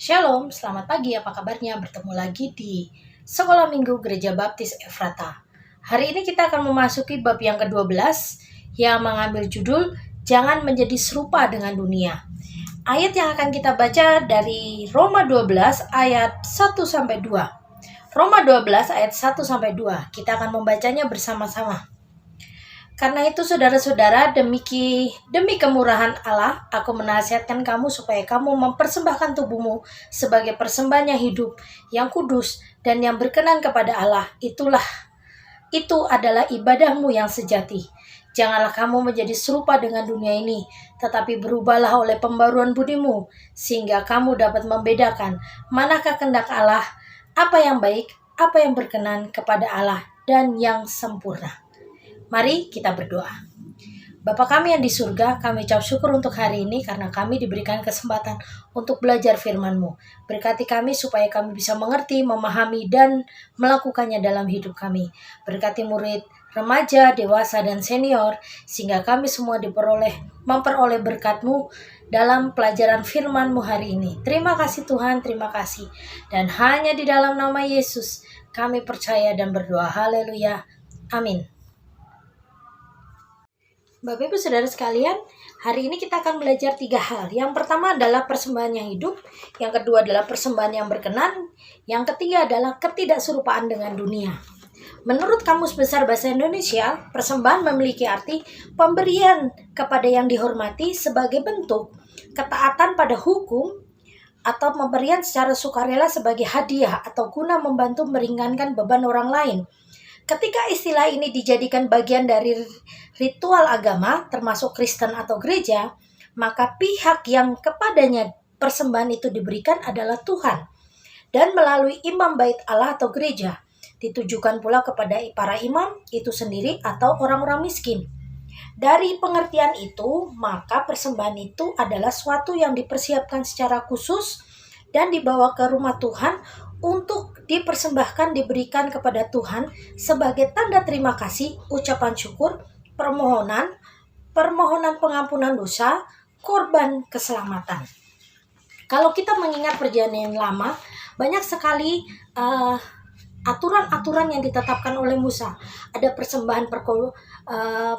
Shalom, selamat pagi, apa kabarnya? Bertemu lagi di Sekolah Minggu Gereja Baptis Efrata. Hari ini kita akan memasuki bab yang ke-12 yang mengambil judul Jangan Menjadi Serupa Dengan Dunia. Ayat yang akan kita baca dari Roma 12 ayat 1-2. Roma 12 ayat 1-2. Kita akan membacanya bersama-sama. Karena itu saudara-saudara, demi kemurahan Allah, aku menasihatkan kamu supaya kamu mempersembahkan tubuhmu sebagai persembahan yang hidup, yang kudus, dan yang berkenan kepada Allah. Itu adalah ibadahmu yang sejati. Janganlah kamu menjadi serupa dengan dunia ini, tetapi berubahlah oleh pembaruan budimu, sehingga kamu dapat membedakan manakah kehendak Allah, apa yang baik, apa yang berkenan kepada Allah, dan yang sempurna. Mari kita berdoa. Bapa kami yang di surga, kami ucap syukur untuk hari ini karena kami diberikan kesempatan untuk belajar firman-Mu. Berkati kami supaya kami bisa mengerti, memahami, dan melakukannya dalam hidup kami. Berkati murid, remaja, dewasa, dan senior, sehingga kami semua memperoleh berkat-Mu dalam pelajaran firman-Mu hari ini. Terima kasih Tuhan, terima kasih. Dan hanya di dalam nama Yesus kami percaya dan berdoa. Haleluya. Amin. Bapak Ibu Saudara sekalian, hari ini kita akan belajar 3 hal. Yang pertama adalah persembahan yang hidup, yang kedua adalah persembahan yang berkenan, yang ketiga adalah ketidakserupaan dengan dunia. Menurut Kamus Besar Bahasa Indonesia, persembahan memiliki arti pemberian kepada yang dihormati sebagai bentuk ketaatan pada hukum atau pemberian secara sukarela sebagai hadiah atau guna membantu meringankan beban orang lain. Ketika istilah ini dijadikan bagian dari ritual agama, termasuk Kristen atau gereja, maka pihak yang kepadanya persembahan itu diberikan adalah Tuhan. Dan melalui imam bait Allah atau gereja, ditujukan pula kepada para imam itu sendiri atau orang-orang miskin. Dari pengertian itu, maka persembahan itu adalah suatu yang dipersiapkan secara khusus dan dibawa ke rumah Tuhan untuk dipersembahkan, diberikan kepada Tuhan sebagai tanda terima kasih, ucapan syukur, permohonan pengampunan dosa, korban keselamatan. Kalau kita mengingat perjanjian lama, banyak sekali aturan-aturan yang ditetapkan oleh Musa. Ada persembahan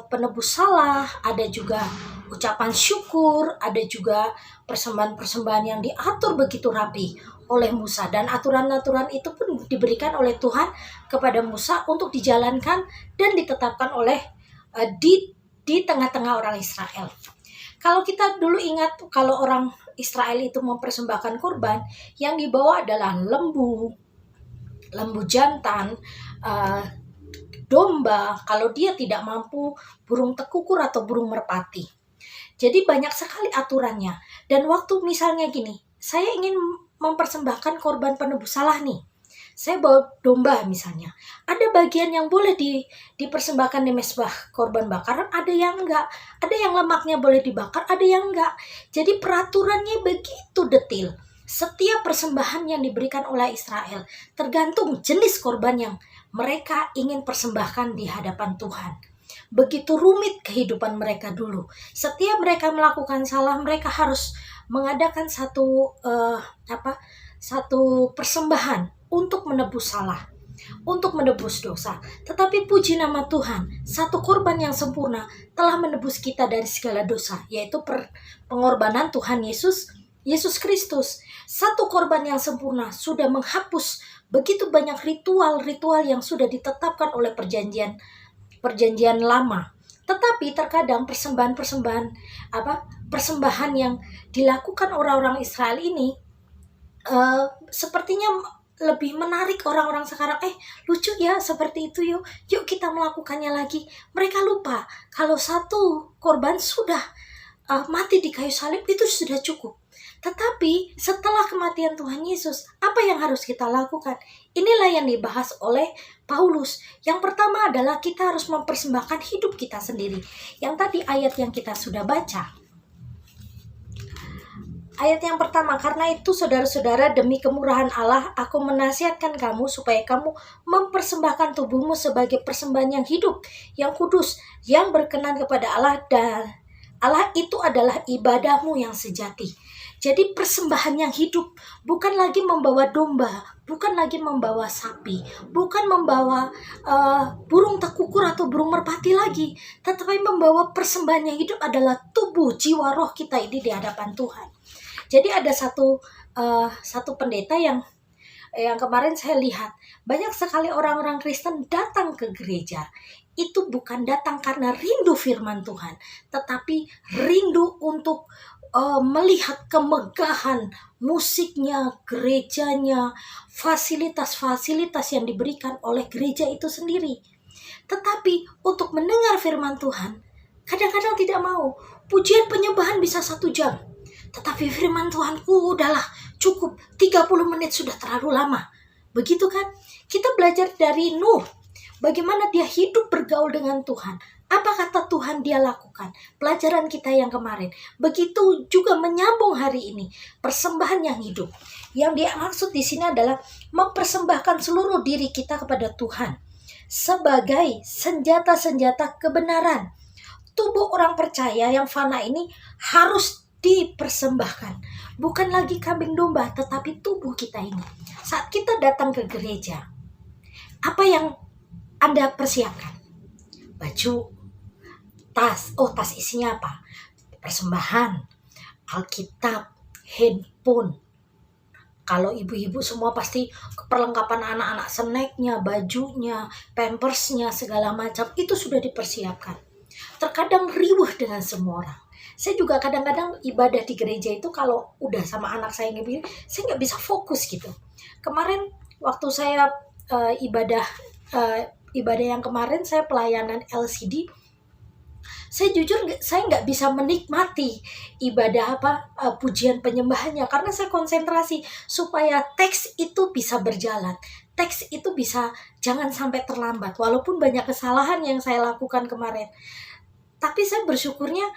penebus salah, ada juga ucapan syukur, ada juga persembahan-persembahan yang diatur begitu rapi oleh Musa, dan aturan-aturan itu pun diberikan oleh Tuhan kepada Musa untuk dijalankan dan ditetapkan oleh di tengah-tengah orang Israel. Kalau kita dulu ingat, kalau orang Israel itu mempersembahkan kurban, yang dibawa adalah lembu jantan, domba, kalau dia tidak mampu burung tekukur atau burung merpati. Jadi banyak sekali aturannya. Dan waktu misalnya gini, saya ingin mempersembahkan korban penebus salah nih, saya bawa domba misalnya, ada bagian yang boleh dipersembahkan di mezbah korban bakaran, ada yang enggak, ada yang lemaknya boleh dibakar, ada yang enggak. Jadi peraturannya begitu detail. Setiap persembahan yang diberikan oleh Israel tergantung jenis korban yang mereka ingin persembahkan di hadapan Tuhan. Begitu rumit kehidupan mereka dulu. Setiap mereka melakukan salah, mereka harus mengadakan satu persembahan untuk menebus salah, untuk menebus dosa. Tetapi puji nama Tuhan, satu korban yang sempurna telah menebus kita dari segala dosa, yaitu pengorbanan Tuhan Yesus Kristus. Satu korban yang sempurna sudah menghapus begitu banyak ritual-ritual yang sudah ditetapkan oleh perjanjian lama. Tetapi terkadang persembahan yang dilakukan orang-orang Israel ini sepertinya lebih menarik orang-orang sekarang. Lucu ya, seperti itu, yuk kita melakukannya lagi. Mereka lupa kalau satu korban sudah mati di kayu salib itu sudah cukup. Tetapi setelah kematian Tuhan Yesus, apa yang harus kita lakukan? Inilah yang dibahas oleh Paulus. Yang pertama adalah kita harus mempersembahkan hidup kita sendiri. Yang tadi ayat yang kita sudah baca. Ayat yang pertama, karena itu saudara-saudara, demi kemurahan Allah, aku menasihatkan kamu supaya kamu mempersembahkan tubuhmu sebagai persembahan yang hidup, yang kudus, yang berkenan kepada Allah, dan Allah itu adalah ibadahmu yang sejati. Jadi persembahan yang hidup, bukan lagi membawa domba, bukan lagi membawa sapi, bukan membawa burung tekukur atau burung merpati lagi, tetapi membawa persembahan yang hidup adalah tubuh, jiwa, roh kita ini di hadapan Tuhan. Jadi ada satu pendeta yang kemarin saya lihat, banyak sekali orang-orang Kristen datang ke gereja. Itu bukan datang karena rindu firman Tuhan, tetapi rindu untuk melihat kemegahan musiknya, gerejanya, fasilitas-fasilitas yang diberikan oleh gereja itu sendiri. Tetapi untuk mendengar firman Tuhan, kadang-kadang tidak mau. Pujian penyembahan bisa 1 jam. Tetapi firman Tuhanku udahlah cukup 30 menit sudah terlalu lama. Begitu kan? Kita belajar dari Nuh. Bagaimana dia hidup bergaul dengan Tuhan. Apa kata Tuhan dia lakukan? Pelajaran kita yang kemarin. Begitu juga menyambung hari ini. Persembahan yang hidup. Yang dia maksud di sini adalah mempersembahkan seluruh diri kita kepada Tuhan. Sebagai senjata-senjata kebenaran. Tubuh orang percaya yang fana ini harus dipersembahkan. Bukan lagi kambing domba, tetapi tubuh kita ini. Saat kita datang ke gereja, apa yang Anda persiapkan? Baju, tas. Oh, tas isinya apa? Persembahan, Alkitab, handphone. Kalau ibu-ibu semua pasti perlengkapan anak-anak, snacknya, bajunya, pampersnya, segala macam itu sudah dipersiapkan. Terkadang riuh dengan semua orang. Saya juga kadang-kadang ibadah di gereja itu kalau udah sama anak saya begini, saya nggak bisa fokus gitu. Kemarin waktu saya ibadah yang kemarin, saya pelayanan LCD, saya jujur saya nggak bisa menikmati ibadah pujian penyembahannya karena saya konsentrasi supaya teks itu bisa berjalan. Teks itu bisa jangan sampai terlambat walaupun banyak kesalahan yang saya lakukan kemarin. Tapi saya bersyukurnya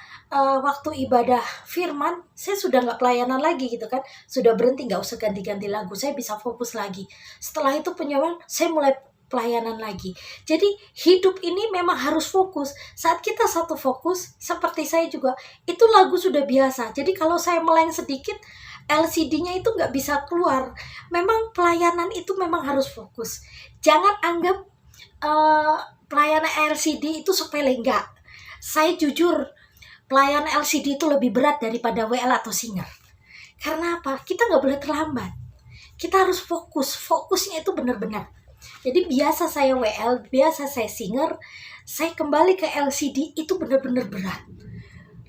waktu ibadah firman, saya sudah nggak pelayanan lagi gitu kan. Sudah berhenti, nggak usah ganti-ganti lagu. Saya bisa fokus lagi. Setelah itu penyembahan, saya mulai pelayanan lagi. Jadi hidup ini memang harus fokus. Saat kita satu fokus, seperti saya juga, itu lagu sudah biasa. Jadi kalau saya meleng sedikit, LCD-nya itu nggak bisa keluar. Memang pelayanan itu memang harus fokus. Jangan anggap pelayanan LCD itu sepele, enggak. Saya jujur, pelayanan LCD itu lebih berat daripada WL atau singer. Karena apa? Kita nggak boleh terlambat. Kita harus fokus. Fokusnya itu benar-benar. Jadi biasa saya WL, biasa saya singer, saya kembali ke LCD itu benar-benar berat.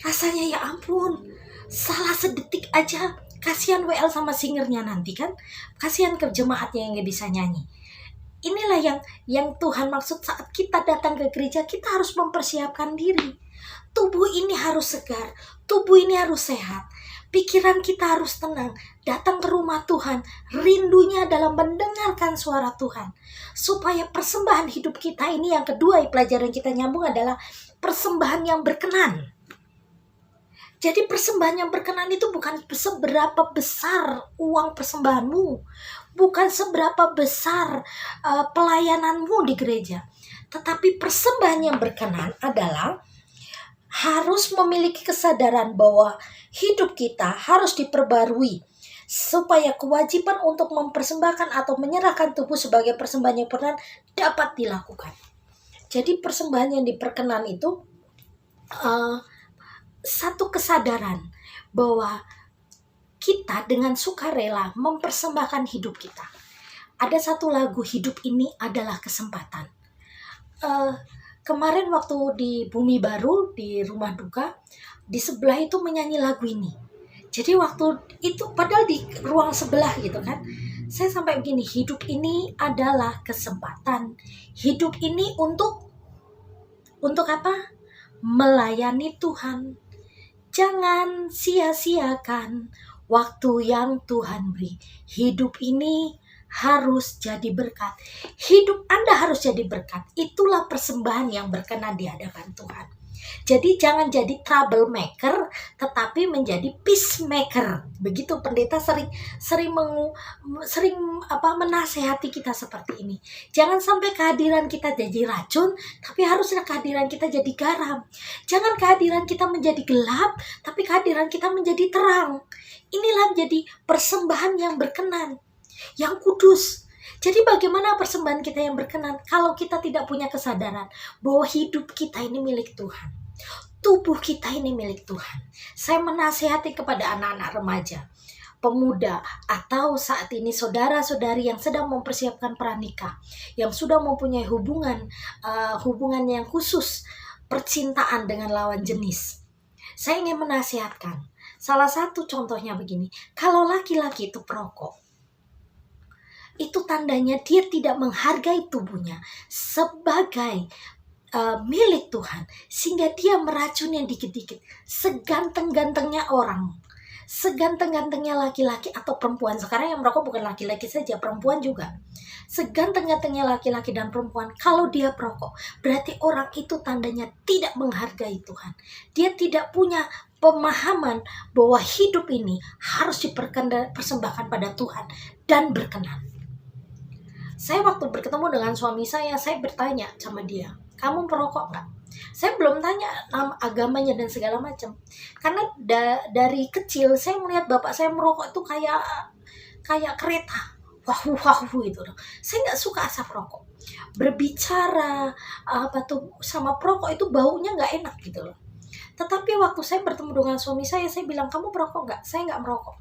Rasanya ya ampun, salah sedetik aja, kasihan WL sama singernya nanti kan. Kasihan ke jemaatnya yang nggak bisa nyanyi. Inilah yang Tuhan maksud saat kita datang ke gereja, kita harus mempersiapkan diri. Tubuh ini harus segar, tubuh ini harus sehat, pikiran kita harus tenang. Datang ke rumah Tuhan, rindunya dalam mendengarkan suara Tuhan. Supaya persembahan hidup kita ini yang kedua, pelajaran kita nyambung adalah persembahan yang berkenan. Jadi persembahan yang berkenan itu bukan seberapa besar uang persembahanmu, bukan seberapa besar pelayananmu di gereja. Tetapi persembahan yang berkenan adalah harus memiliki kesadaran bahwa hidup kita harus diperbarui supaya kewajiban untuk mempersembahkan atau menyerahkan tubuh sebagai persembahan yang berkenan dapat dilakukan. Jadi persembahan yang diperkenan itu satu kesadaran bahwa kita dengan sukarela mempersembahkan hidup kita. Ada satu lagu, hidup ini adalah kesempatan. Kemarin waktu di Bumi Baru, di rumah duka, di sebelah itu menyanyi lagu ini. Jadi waktu itu padahal di ruang sebelah gitu kan, saya sampai begini, hidup ini adalah kesempatan. Hidup ini untuk apa? Melayani Tuhan. Jangan sia-siakan waktu yang Tuhan beri. Hidup ini harus jadi berkat. Hidup Anda harus jadi berkat. Itulah persembahan yang berkenan di hadapan Tuhan. Jadi jangan jadi troublemaker, tetapi menjadi peacemaker. Begitu pendeta sering sering mengu, sering menasehati kita seperti ini. Jangan sampai kehadiran kita jadi racun, tapi harusnya kehadiran kita jadi garam. Jangan kehadiran kita menjadi gelap, tapi kehadiran kita menjadi terang. Inilah menjadi persembahan yang berkenan, yang kudus. Jadi bagaimana persembahan kita yang berkenan kalau kita tidak punya kesadaran bahwa hidup kita ini milik Tuhan. Tubuh kita ini milik Tuhan. Saya menasihati kepada anak-anak remaja, pemuda, atau saat ini saudara-saudari yang sedang mempersiapkan pranikah, yang sudah mempunyai hubungan yang khusus, percintaan dengan lawan jenis. Saya ingin menasihatkan, salah satu contohnya begini, kalau laki-laki itu perokok, itu tandanya dia tidak menghargai tubuhnya sebagai milik Tuhan, sehingga dia meracuni yang dikit-dikit. Seganteng-gantengnya orang, seganteng-gantengnya laki-laki atau perempuan, sekarang yang merokok bukan laki-laki saja, perempuan juga. Seganteng-gantengnya laki-laki dan perempuan, kalau dia perokok, berarti orang itu tandanya tidak menghargai Tuhan. Dia tidak punya pemahaman bahwa hidup ini harus dipersembahkan pada Tuhan dan berkenan. Saya waktu bertemu dengan suami saya bertanya sama dia, kamu perokok nggak? Saya belum tanya nama agamanya dan segala macam. Karena dari kecil saya melihat bapak saya merokok itu kayak kereta. Wahu itu. Saya nggak suka asap rokok. Berbicara sama perokok itu baunya nggak enak gitu loh. Tetapi waktu saya bertemu dengan suami saya bilang, kamu perokok nggak? Saya nggak merokok.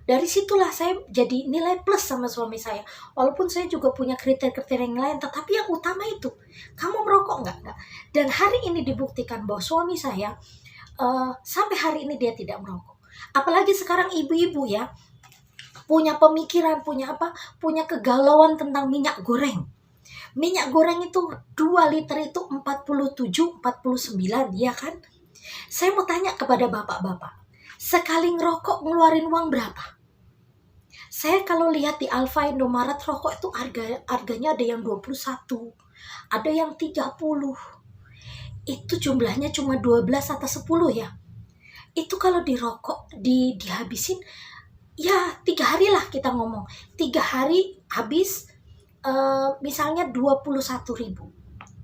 Dari situlah saya jadi nilai plus sama suami saya. Walaupun saya juga punya kriteria yang lain, tetapi yang utama itu, kamu merokok nggak? Dan hari ini dibuktikan bahwa suami saya sampai hari ini dia tidak merokok. Apalagi sekarang ibu-ibu ya, punya pemikiran, punya kegalauan tentang minyak goreng. Minyak goreng itu 2 liter itu 47, 49, ya kan? Saya mau tanya kepada bapak-bapak, sekali ngerokok ngeluarin uang berapa? Saya kalau lihat di Alfa Indomaret rokok itu harganya ada yang 21, ada yang 30. Itu jumlahnya cuma 12 atau 10 ya. Itu kalau dirokok dihabisin ya 3 hari lah kita ngomong. 3 hari habis misalnya 21.000.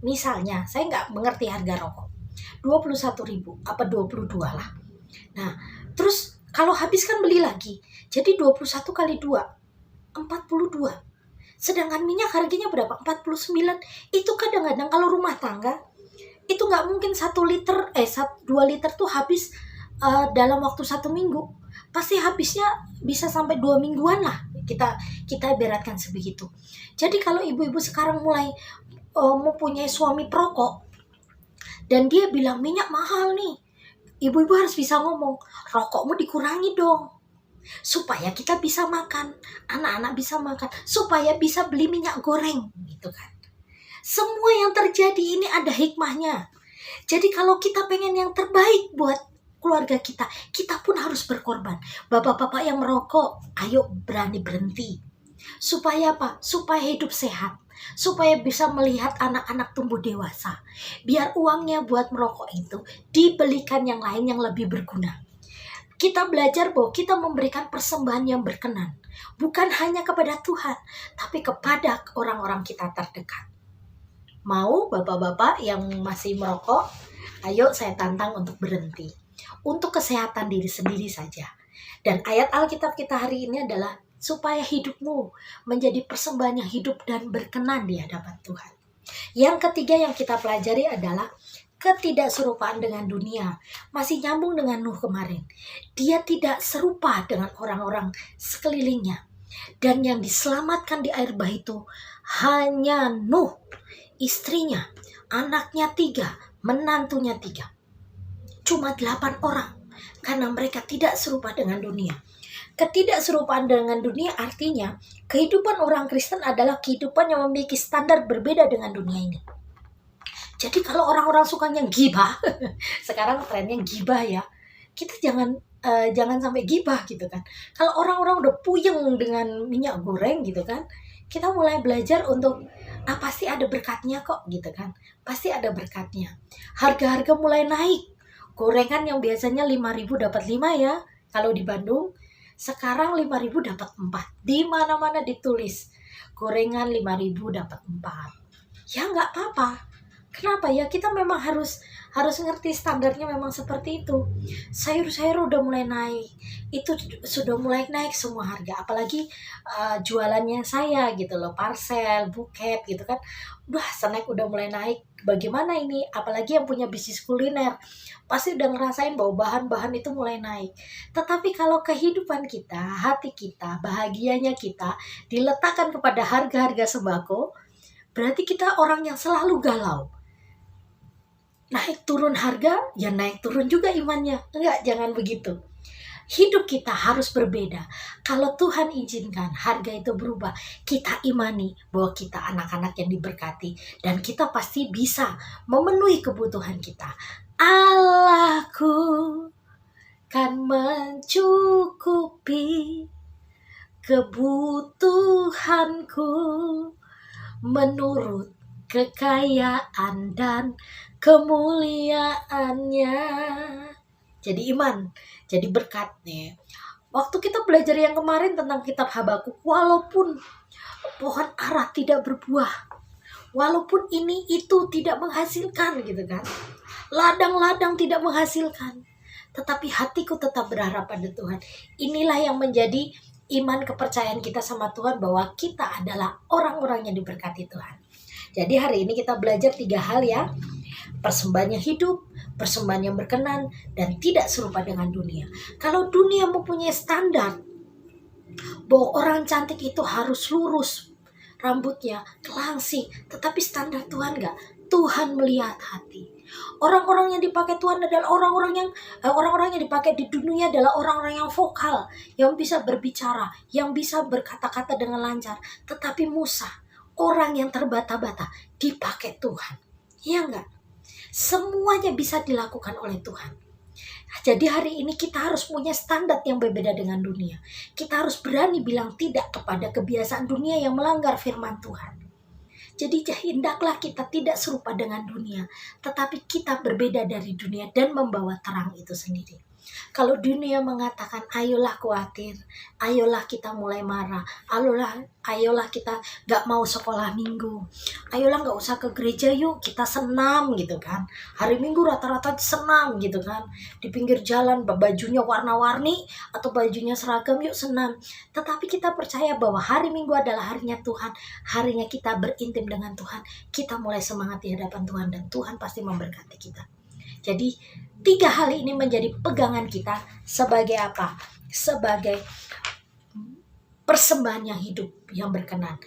Misalnya, saya nggak mengerti harga rokok. 21.000 apa 22 lah. Nah, terus kalau habis kan beli lagi. Jadi 21 kali 2, 42. Sedangkan minyak harganya berapa? 49. Itu kadang-kadang kalau rumah tangga, itu nggak mungkin 1 liter, 2 liter tuh habis dalam waktu 1 minggu. Pasti habisnya bisa sampai 2 mingguan lah. Kita ibaratkan sebegitu. Jadi kalau ibu-ibu sekarang mulai mempunyai suami perokok, dan dia bilang minyak mahal nih, ibu-ibu harus bisa ngomong, rokokmu dikurangi dong. Supaya kita bisa makan, anak-anak bisa makan, supaya bisa beli minyak goreng, gitu kan. Semua yang terjadi ini ada hikmahnya. Jadi kalau kita pengen yang terbaik buat keluarga kita pun harus berkorban. Bapak-bapak yang merokok, ayo berani berhenti. Supaya apa? Supaya hidup sehat. Supaya bisa melihat anak-anak tumbuh dewasa. Biar uangnya buat merokok itu dibelikan yang lain yang lebih berguna. Kita belajar bahwa kita memberikan persembahan yang berkenan. Bukan hanya kepada Tuhan, tapi kepada orang-orang kita terdekat. Mau bapak-bapak yang masih merokok, ayo saya tantang untuk berhenti. Untuk kesehatan diri sendiri saja. Dan ayat Alkitab kita hari ini adalah supaya hidupmu menjadi persembahan yang hidup dan berkenan di hadapan Tuhan. Yang ketiga yang kita pelajari adalah ketidakserupaan dengan dunia. Masih nyambung dengan Nuh kemarin. Dia tidak serupa dengan orang-orang sekelilingnya. Dan yang diselamatkan di air bah itu hanya Nuh, istrinya, anaknya 3, menantunya 3. Cuma 8 orang. Karena mereka tidak serupa dengan dunia. Ketidakserupaan dengan dunia artinya kehidupan orang Kristen adalah kehidupan yang memiliki standar berbeda dengan dunia ini. Jadi kalau orang-orang sukanya gibah, sekarang trennya gibah ya, kita jangan sampai gibah gitu kan. Kalau orang-orang udah puyeng dengan minyak goreng gitu kan, kita mulai belajar untuk pasti ada berkatnya kok gitu kan. Pasti ada berkatnya. Harga-harga mulai naik. Gorengan yang biasanya 5.000 dapat 5 ya. Kalau di Bandung, sekarang 5.000 dapat 4. Di mana-mana ditulis gorengan 5.000 dapat 4. Ya nggak apa-apa. Kenapa ya? Kita memang harus ngerti standarnya memang seperti itu. Sayur-sayur udah mulai naik. Itu sudah mulai naik semua harga. Apalagi jualannya saya gitu loh, parcel, buket gitu kan. Udah snack udah mulai naik. Bagaimana ini? Apalagi yang punya bisnis kuliner pasti udah ngerasain bahwa bahan-bahan itu mulai naik. Tetapi kalau kehidupan kita, hati kita, bahagianya kita diletakkan kepada harga-harga sembako, berarti kita orang yang selalu galau. Naik turun harga, ya naik turun juga imannya. Enggak, jangan begitu. Hidup kita harus berbeda. Kalau Tuhan izinkan harga itu berubah, kita imani bahwa kita anak-anak yang diberkati. Dan kita pasti bisa memenuhi kebutuhan kita. Allahku kan mencukupi kebutuhanku menurut kekayaan dan kemuliaannya. Jadi iman, jadi berkat nih. Waktu kita belajar yang kemarin tentang kitab Habakuk, walaupun pohon ara tidak berbuah, walaupun ini itu tidak menghasilkan gitu kan, ladang-ladang tidak menghasilkan, tetapi hatiku tetap berharap pada Tuhan. Inilah yang menjadi iman kepercayaan kita sama Tuhan, bahwa kita adalah orang-orang yang diberkati Tuhan. Jadi hari ini kita belajar 3 hal ya. Persembahan yang hidup, persembahan yang berkenan, dan tidak serupa dengan dunia. Kalau dunia mempunyai standar bahwa orang cantik itu harus lurus, rambutnya langsing, tetapi standar Tuhan enggak. Tuhan melihat hati. Orang-orang yang dipakai Tuhan adalah orang-orang yang dipakai di dunia adalah orang-orang yang vokal, yang bisa berbicara, yang bisa berkata-kata dengan lancar. Tetapi Musa, orang yang terbata-bata, dipakai Tuhan. Iya enggak? Semuanya bisa dilakukan oleh Tuhan. Jadi hari ini kita harus punya standar yang berbeda dengan dunia. Kita harus berani bilang tidak kepada kebiasaan dunia yang melanggar firman Tuhan. Jadi hendaklah kita tidak serupa dengan dunia, tetapi kita berbeda dari dunia dan membawa terang itu sendiri. Kalau dunia mengatakan ayolah khawatir, ayolah kita mulai marah, ayolah kita gak mau sekolah minggu, ayolah gak usah ke gereja yuk, kita senam gitu kan. Hari Minggu rata-rata senam gitu kan, di pinggir jalan bajunya warna-warni atau bajunya seragam, yuk senam. Tetapi kita percaya bahwa hari Minggu adalah harinya Tuhan, harinya kita berintim dengan Tuhan. Kita mulai semangat di hadapan Tuhan dan Tuhan pasti memberkati kita. Jadi 3 hal ini menjadi pegangan kita sebagai apa? Sebagai persembahan yang hidup, yang berkenan.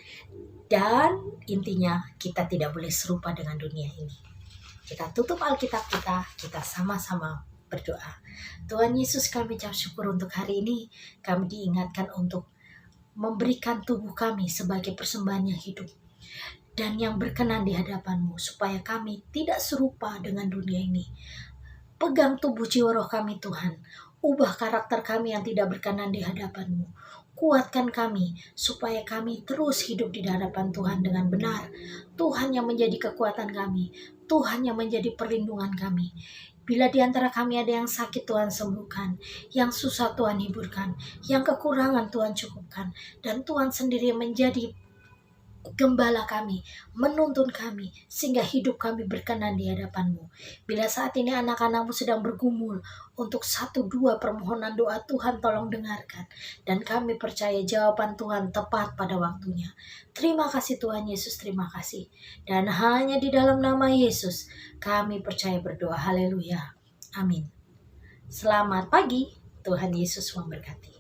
Dan intinya kita tidak boleh serupa dengan dunia ini. Kita tutup Alkitab kita sama-sama berdoa. Tuhan Yesus, kami ucap syukur untuk hari ini. Kami diingatkan untuk memberikan tubuh kami sebagai persembahan yang hidup dan yang berkenan di hadapan-Mu, supaya kami tidak serupa dengan dunia ini. Pegang tubuh jiwa roh kami Tuhan, ubah karakter kami yang tidak berkenan di hadapan-Mu. Kuatkan kami, supaya kami terus hidup di hadapan Tuhan dengan benar. Tuhan yang menjadi kekuatan kami, Tuhan yang menjadi perlindungan kami. Bila di antara kami ada yang sakit, Tuhan sembuhkan, yang susah Tuhan hiburkan, yang kekurangan Tuhan cukupkan, dan Tuhan sendiri menjadi gembala kami, menuntun kami, sehingga hidup kami berkenan di hadapan-Mu. Bila saat ini anak-anak-Mu sedang bergumul untuk 1-2 permohonan doa, Tuhan tolong dengarkan. Dan kami percaya jawaban Tuhan tepat pada waktunya. Terima kasih Tuhan Yesus, terima kasih. Dan hanya di dalam nama Yesus kami percaya berdoa. Haleluya. Amin. Selamat pagi, Tuhan Yesus memberkati.